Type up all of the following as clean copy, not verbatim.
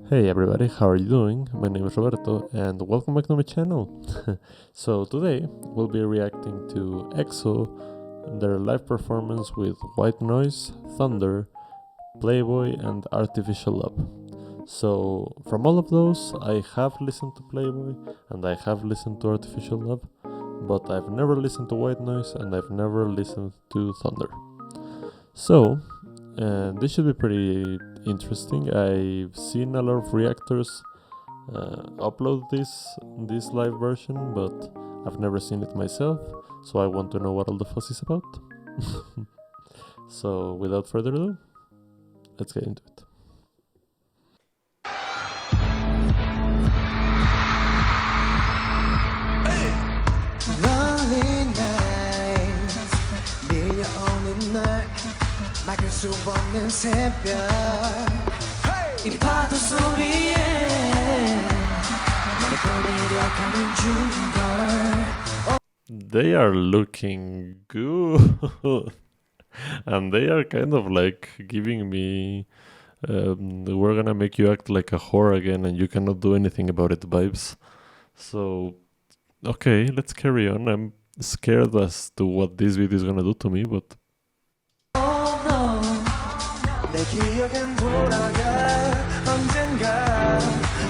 Hey everybody, how are you doing? My name is Roberto and welcome back to my channel. So today we'll be reacting to EXO, their live performance with White Noise, Thunder, Playboy and Artificial Love. So from all of those, I have listened to Playboy and I have listened to Artificial Love, but I've never listened to White Noise and I've never listened to Thunder. So this should be pretty interesting. I've seen a lot of reactors upload this live version, but I've never seen it myself, so I want to know what all the fuss is about. So without further ado, let's get into it. 막을 수 없는 새벽 이 파도 소리에 너를 끌리려 가는 중걸. They are looking good and they are kind of like giving me we're gonna make you act like a whore again and you cannot do anything about it vibes. So okay, let's carry on. I'm scared as to what this video is gonna do to me, but 내 기억엔 돌아가 언젠가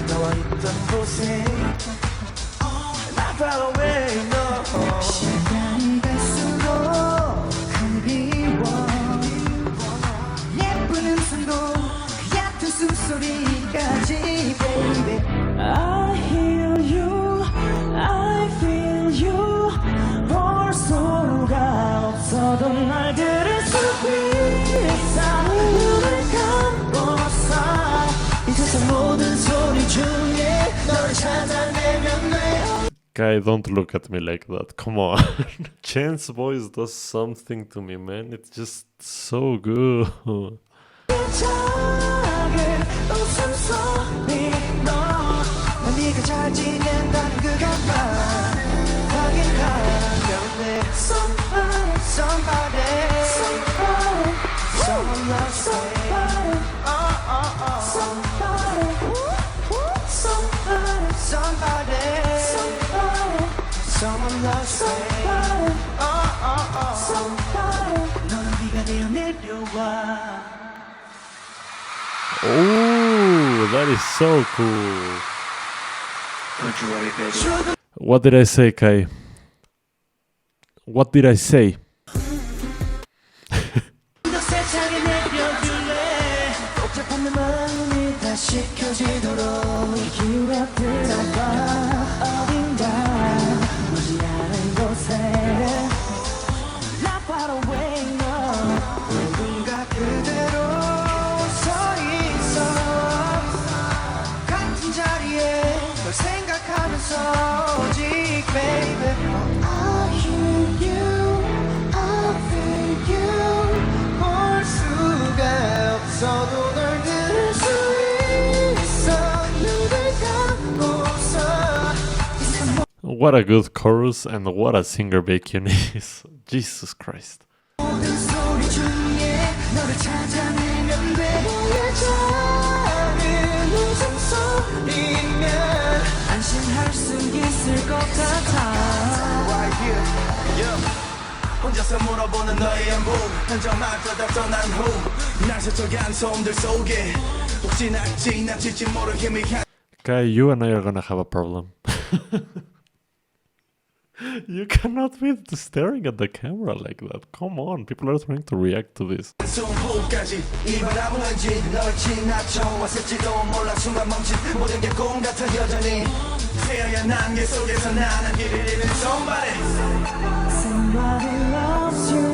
너와 있던 곳에 Not far away no 시간이 갈수록 그리워 예쁜 음성도 그 얕은 숨소리까지 baby I hear you I feel you 볼 수가 없어도 날 들을 수 있어 Guy, don't look at me like that. Come on. Chan's voice does something to me, man. It's just so good. Someone loves somebody. 너는 네가 되어 내려와. Oh, that is so cool. What did I say, Kai? What did I say? What a good chorus and what a singer Baekhyun is. Jesus Christ. 혼자서 물어보는 너의 안부 한정마저 떠난 후 날 스쳐간 소음들 속에 혹시나 지나칠지 모르게 미안. Kai, you and I are gonna have a problem. You cannot be staring at the camera like that. Come on, people are trying to react to this. Somebody loves you.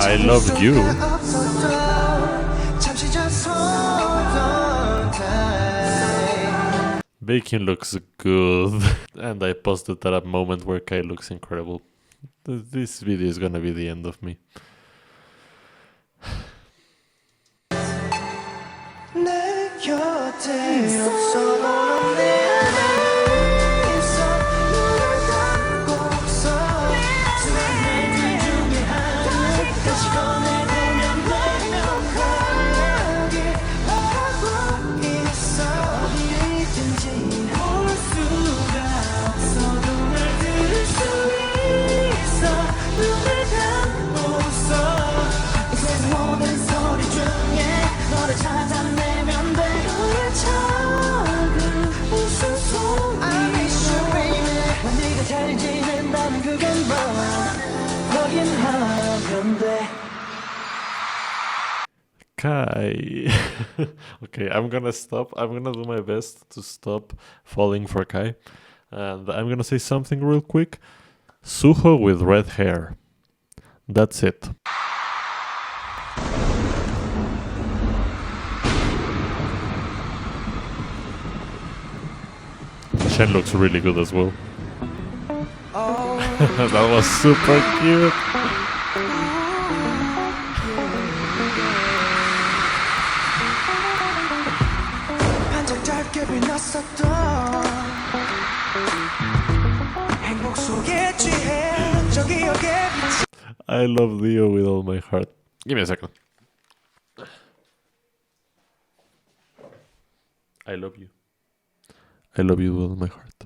I love you. Baekhyun looks good. And I posted that moment where Kai looks incredible. This video is gonna be the end of me. Kai. Okay, I'm gonna stop. I'm gonna do my best to stop falling for Kai. And I'm gonna say something real quick. Suho with red hair. That's it. Shen looks really good as well. That was super cute. I love Leo with all my heart. Give me a second. I love you. I love you with all my heart.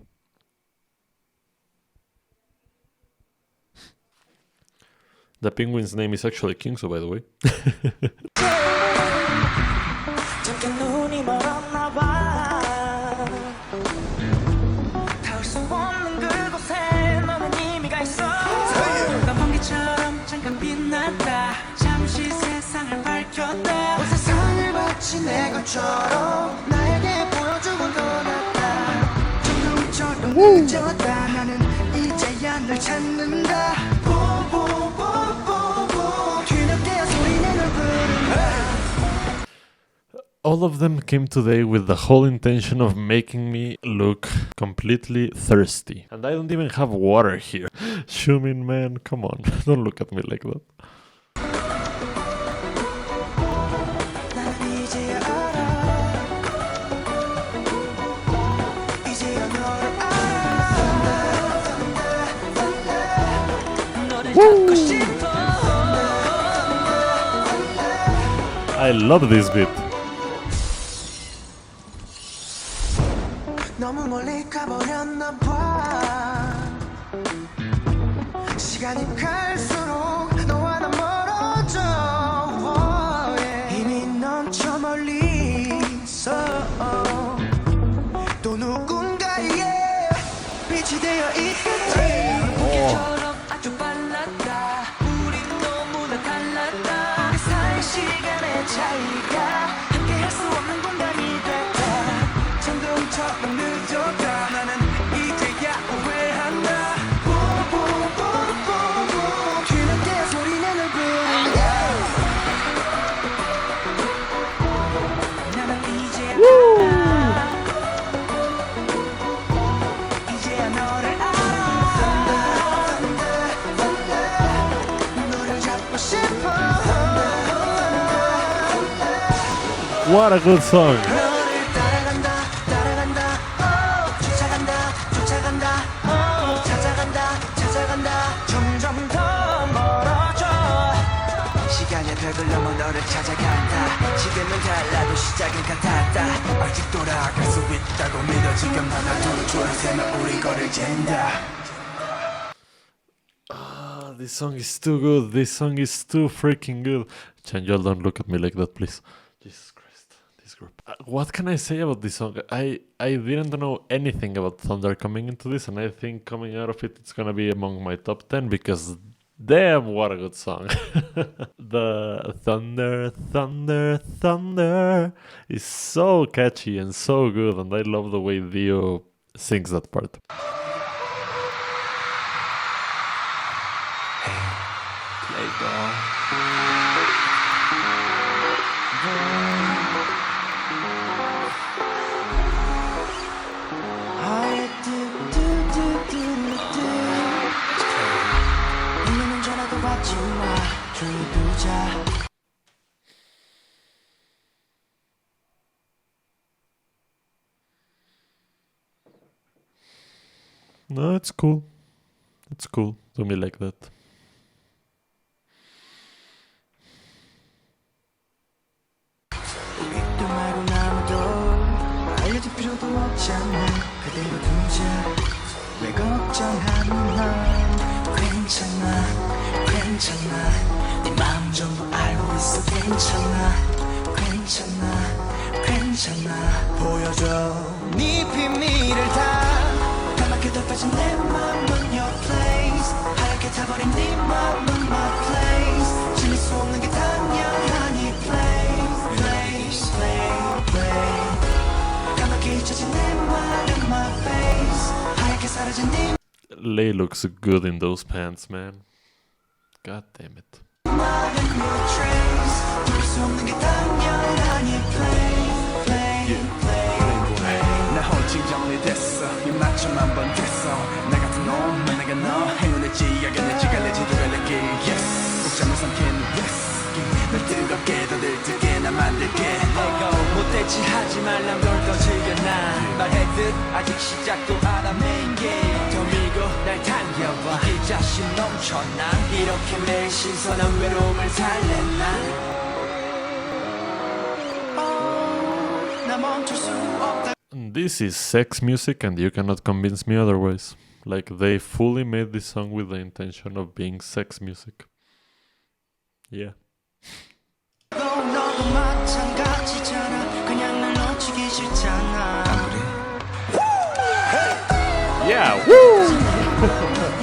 The penguin's name is actually Kingso, by the way. All of them came today with the whole intention of making me look completely thirsty. And I don't even have water here. Shumin, man, come on. Don't look at me like that. Woo! I love this beat. 너무 멀리 가버렸나 봐. 시간이 갈수록 너와 나 멀어져. 이미 넌 저 멀리 있어. 또 누군가의 빛이 되어 있겠지. 무게처럼 아주 빨랐다. 우린 너무나 달랐다. 그 사이 시간의 차이가 함께 할 수 없는 공간이 됐다. 천둥처럼 늦었다. 나는 이제야 후회한다. 뽀뽀뽀뽀뽀 뒤늦게 소리내는 부른다. 나는 이제야 이제야 너를 알아. 너를 잡고 싶어. What a good song. 점점 더 멀어져. 시간의 벽을 넘어 너를 찾아간다. 지금은 달라도 시작은 같았다. 아직 돌아갈 수 있다고 믿어. 지금 하나 둘 셋 우리 거를 잰다. This song is too good. This song is too freaking good. Chanjal, don't look at me like that, please. Jesus Christ, this group. What can I say about this song? I didn't know anything about Thunder coming into this, and I think coming out of it, it's gonna be among my top 10 because damn, what a good song. The Thunder, Thunder, Thunder is so catchy and so good, and I love the way Dio sings that part. No, it's cool. It's cool. Do me like that. 알려줄 필요도 없잖아. 그대로 두자. 왜 걱정하는 넌 괜찮아. 괜찮아. 네 마음 전부 알고 있어. 괜찮아. 괜찮아. 괜찮아. 보여줘 네 비밀을 다. 까맣게 덮여진 내 맘은 your place. 하얗게 타버린 네 맘은 my place. 질릴 수 없는 게 당연한 이 place. 사라진 네 Lay looks good in those pants, man. God damn it. 말은 no trace 둘 수 없는 게 당연하니 play 나 혼자 정리됐어 입맞춤 한번 됐어 나 같은 놈 만나가 너 행운을지 야견을지 갈래지도 갈래길 yes 꼭 잠을 삼킨 whisky 널 뜨겁게 더 들뜨게 나 만들게 Let go 못됐지 하지 말란 널더 즐겨 난 말했듯 아직 시작도 안 한 main game 더 밀고 날 당겨봐 이 자신 넘쳐 난 이렇게 매일 신선한 외로움을 달래 난 나 멈출 수 없다 This is sex music and you cannot convince me otherwise. Like, they fully made this song with the intention of being sex music. Yeah. 너도 마찬가지잖아 그냥 날 놓치기 싫잖아 Yeah, woo!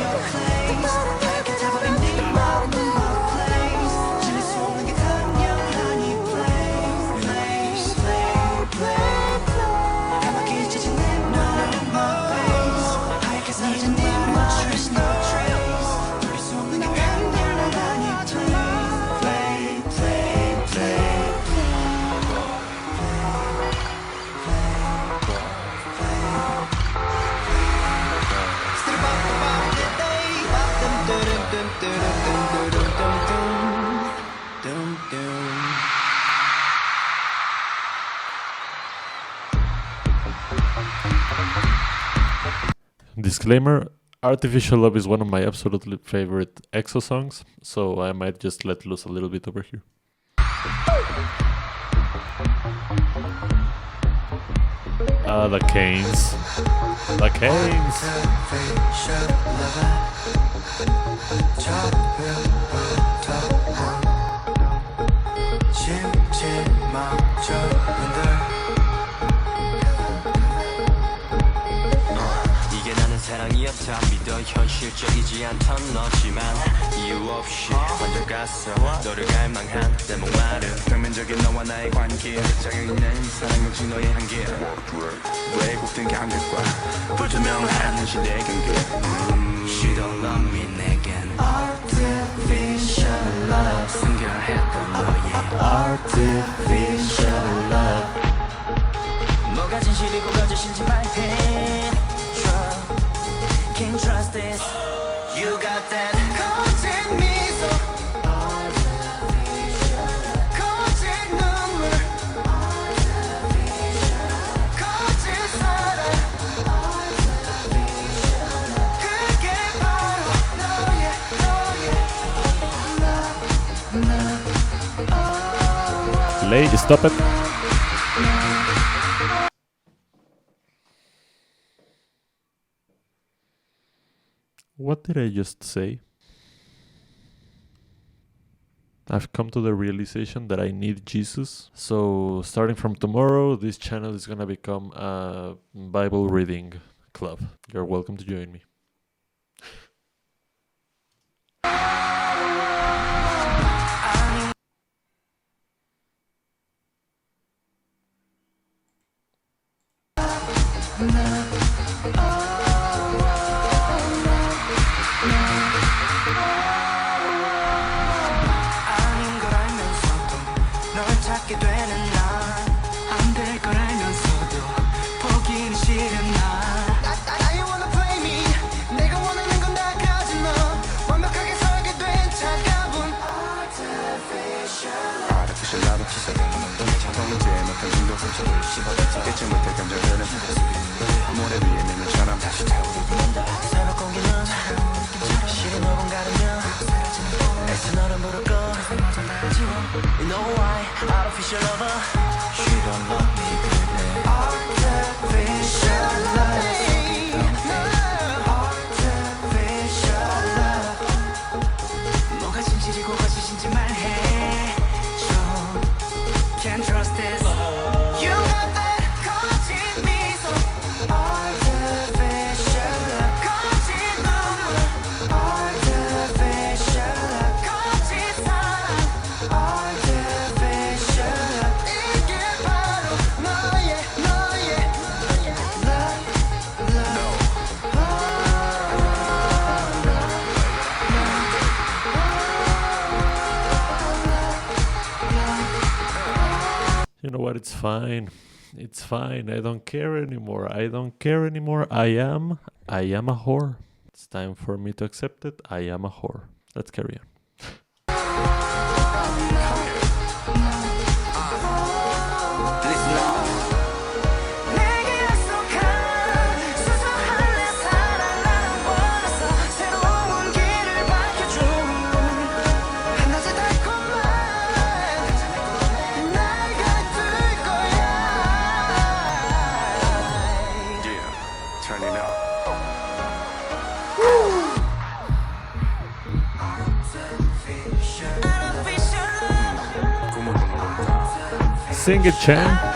Disclaimer, Artificial Love is one of my absolutely favorite EXO songs, so I might just let loose a little bit over here. The Canes. The Canes! 사랑이었다 믿어 현실적이지 않던 너지만 이유 없이 먼저 갔어 너를 갈망한 내 목마름表面적인 너와 나의 관계 짜여있는 사랑 역시 너의 한계 왜곡된 감각과 불투명한 현실의 경계 She don't love me 내겐 Artificial love 순결했던 너의 Artificial love 뭐가 진실이고 거짓인지 말해 Can't trust this. You got that 거짓 미소, 거짓 눈물, 거짓 사랑. 그게 바로 너의 Lay, stop it. What did I just say? I've come to the realization that I need Jesus. So starting from tomorrow, this channel is gonna become a Bible reading club. You're welcome to join me. 찾게 되는 난안될 걸 알면서도 포기는 싫은 나 You wanna play me 내가 원하는 건 다 what? It's fine. It's fine. I don't care anymore. I don't care anymore. I am a whore. It's time for me to accept it. I am a whore. Let's carry on. Listen up. 내게 약속한 수상할래 사랑하는 원해서 새로운 길을 밝혀준 한낮의 달콤한 날 가둘 거야. Yeah, turn it up. Sing it, Chan.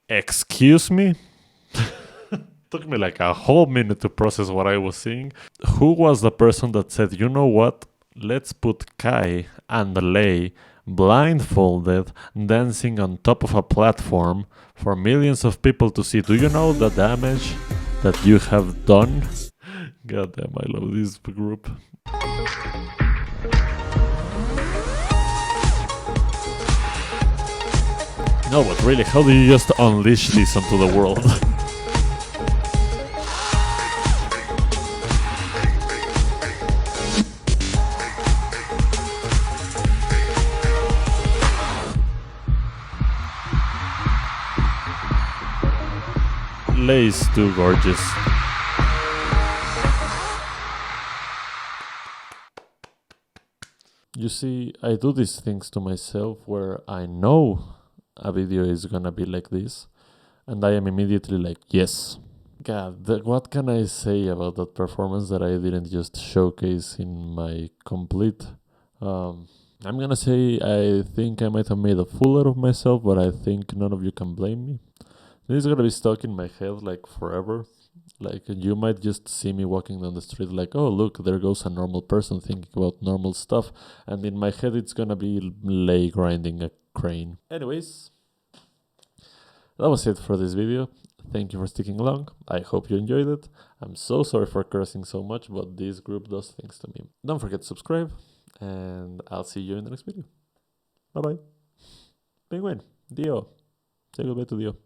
Excuse me? Took me like a whole minute to process what I was seeing. Who was the person that said, you know what? Let's put Kai and Lei blindfolded dancing on top of a platform for millions of people to see. Do you know the damage that you have done? God damn, I love this group. No, but really, how do you just unleash this onto the world? Lei's too gorgeous. You see, I do these things to myself where I know a video is gonna be like this, and I am immediately like, yes. God, what can I say about that performance that I didn't just showcase in my complete? I'm gonna say I think I might have made a fool out of myself, but I think none of you can blame me. This is gonna be stuck in my head like forever. Like, you might just see me walking down the street like, oh look, there goes a normal person thinking about normal stuff, and in my head it's gonna be Lei grinding a crane. Anyways, that was it for this video. Thank you for sticking along. I hope you enjoyed it. I'm so sorry for cursing so much, but this group does things to me. Don't forget to subscribe, and I'll see you in the next video. Bye bye. Penguin, Dio. Say goodbye to Dio.